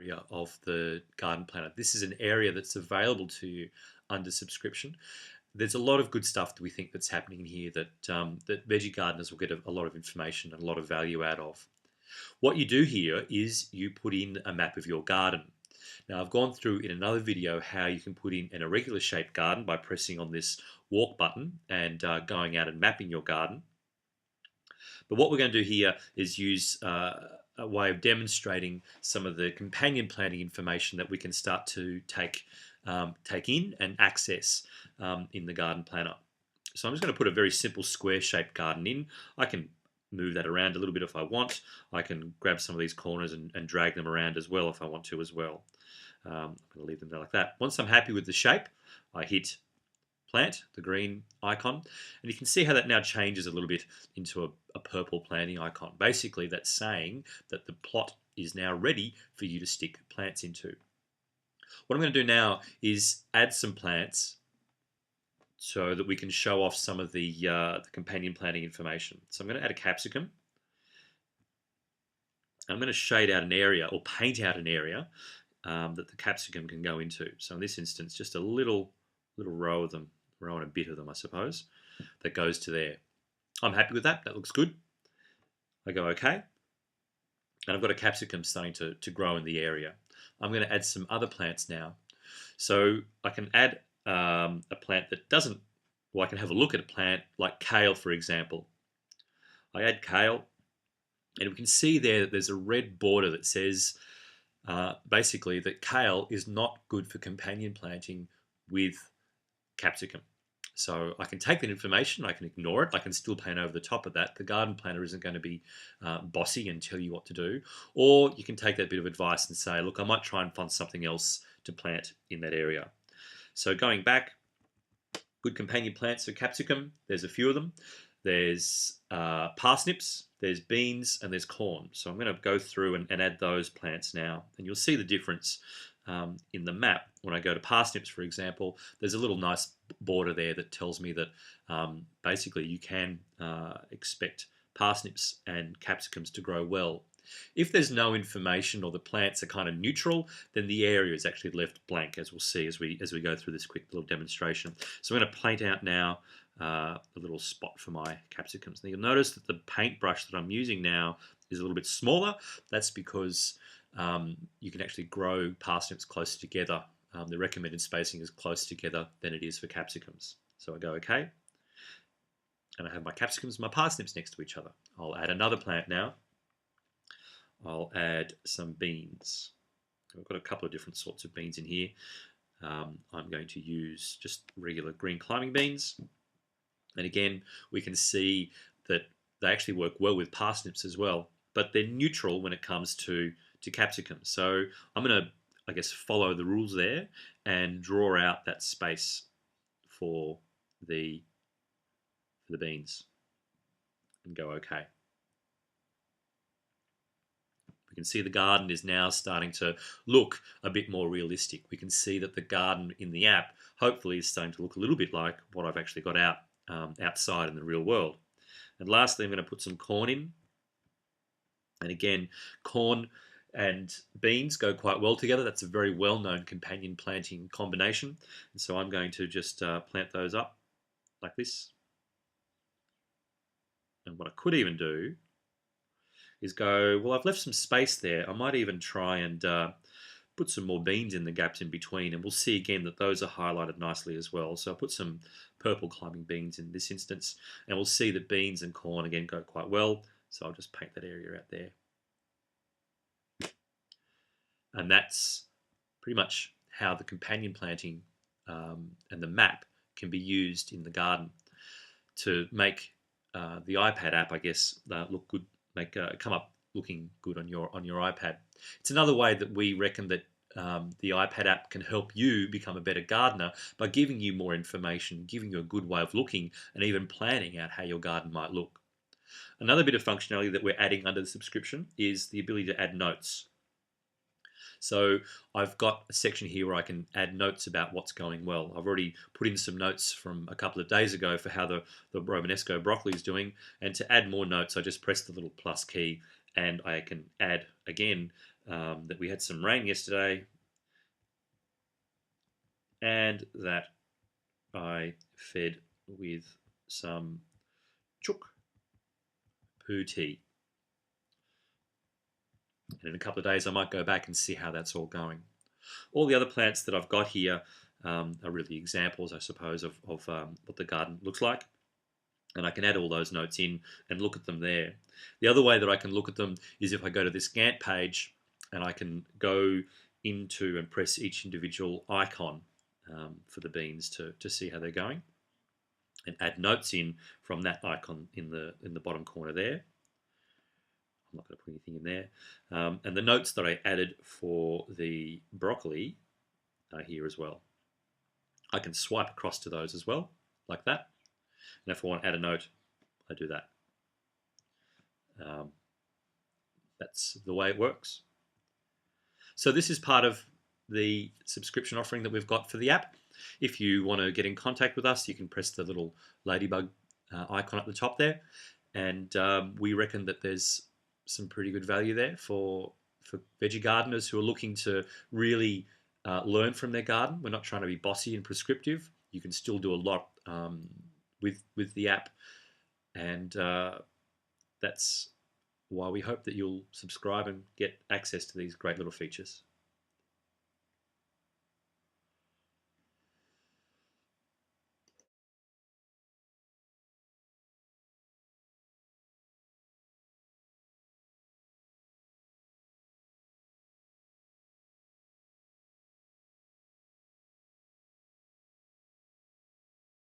area of the garden planner. This is an area that's available to you under subscription. There's a lot of good stuff that we think that's happening in here that veggie gardeners will get a lot of information and a lot of value out of. What you do here is you put in a map of your garden. Now I've gone through in another video how you can put in an irregular shaped garden by pressing on this walk button and going out and mapping your garden. But what we're going to do here is use a way of demonstrating some of the companion planting information that we can start to take in and access in the garden planner. So I'm just going to put a very simple square-shaped garden in. I can move that around a little bit if I want. I can grab some of these corners and drag them around as well if I want to as well. I'm going to leave them there like that. Once I'm happy with the shape, I hit plant, the green icon, and you can see how that now changes a little bit into a purple planting icon. Basically, that's saying that the plot is now ready for you to stick plants into. What I'm going to do now is add some plants so that we can show off some of the companion planting information. So I'm going to add a capsicum. I'm going to shade out an area or paint out an area that the capsicum can go into. So in this instance, just a little row of them, row and a bit of them, I suppose, that goes to there. I'm happy with that. That looks good. I go OK. And I've got a capsicum starting to grow in the area. I'm going to add some other plants now. So I can add a plant that doesn't, well, I can have a look at a plant like kale, for example. I add kale, and we can see there that there's a red border that says basically that kale is not good for companion planting with capsicum. So I can take that information, I can ignore it, I can still paint over the top of that. The garden planner isn't going to be bossy and tell you what to do. Or you can take that bit of advice and say, look, I might try and find something else to plant in that area. So going back, good companion plants for capsicum, there's a few of them. There's parsnips, there's beans, and there's corn. So I'm going to go through and add those plants now. And you'll see the difference in the map. When I go to parsnips, for example, there's a little nice border there that tells me that basically you can expect parsnips and capsicums to grow well. If there's no information or the plants are kind of neutral, then the area is actually left blank, as we'll see as we go through this quick little demonstration. So I'm going to paint out now a little spot for my capsicums. Now you'll notice that the paintbrush that I'm using now is a little bit smaller. That's because you can actually grow parsnips closer together. The recommended spacing is closer together than it is for capsicums. So I go OK, and I have my capsicums and my parsnips next to each other. I'll add another plant now. I'll add some beans. I've got a couple of different sorts of beans in here. I'm going to use just regular green climbing beans. And again, we can see that they actually work well with parsnips as well, but they're neutral when it comes to capsicum. So I'm going to, I guess, follow the rules there and draw out that space for the beans and go OK. We can see the garden is now starting to look a bit more realistic. We can see that the garden in the app hopefully is starting to look a little bit like what I've actually got out outside in the real world. And lastly, I'm going to put some corn in. And again, corn and beans go quite well together. That's a very well-known companion planting combination. And so I'm going to just plant those up like this. And what I could even do is go, well, I've left some space there. I might even try and put some more beans in the gaps in between, and we'll see again that those are highlighted nicely as well. So I'll put some purple climbing beans in this instance, and we'll see that beans and corn again go quite well. So I'll just paint that area out there. And that's pretty much how the companion planting and the map can be used in the garden to make the iPad app, I guess, look good, come up looking good on your iPad. It's another way that we reckon that the iPad app can help you become a better gardener by giving you more information, giving you a good way of looking, and even planning out how your garden might look. Another bit of functionality that we're adding under the subscription is the ability to add notes. So I've got a section here where I can add notes about what's going well. I've already put in some notes from a couple of days ago for how the Romanesco broccoli is doing, and to add more notes I just press the little plus key and I can add again that we had some rain yesterday, and that I fed with some chook poo tea. And in a couple of days, I might go back and see how that's all going. All the other plants that I've got here are really examples, I suppose, of what the garden looks like. And I can add all those notes in and look at them there. The other way that I can look at them is if I go to this Gantt page and I can go into and press each individual icon for the beans to see how they're going, and add notes in from that icon in the bottom corner there. I'm not going to put anything in there. And the notes that I added for the broccoli are here as well. I can swipe across to those as well, like that. And if I want to add a note, I do that. That's the way it works. So this is part of the subscription offering that we've got for the app. If you want to get in contact with us, you can press the little ladybug icon at the top there. And we reckon that there's some pretty good value there for veggie gardeners who are looking to really learn from their garden. We're not trying to be bossy and prescriptive. You can still do a lot with the app, and that's why we hope that you'll subscribe and get access to these great little features.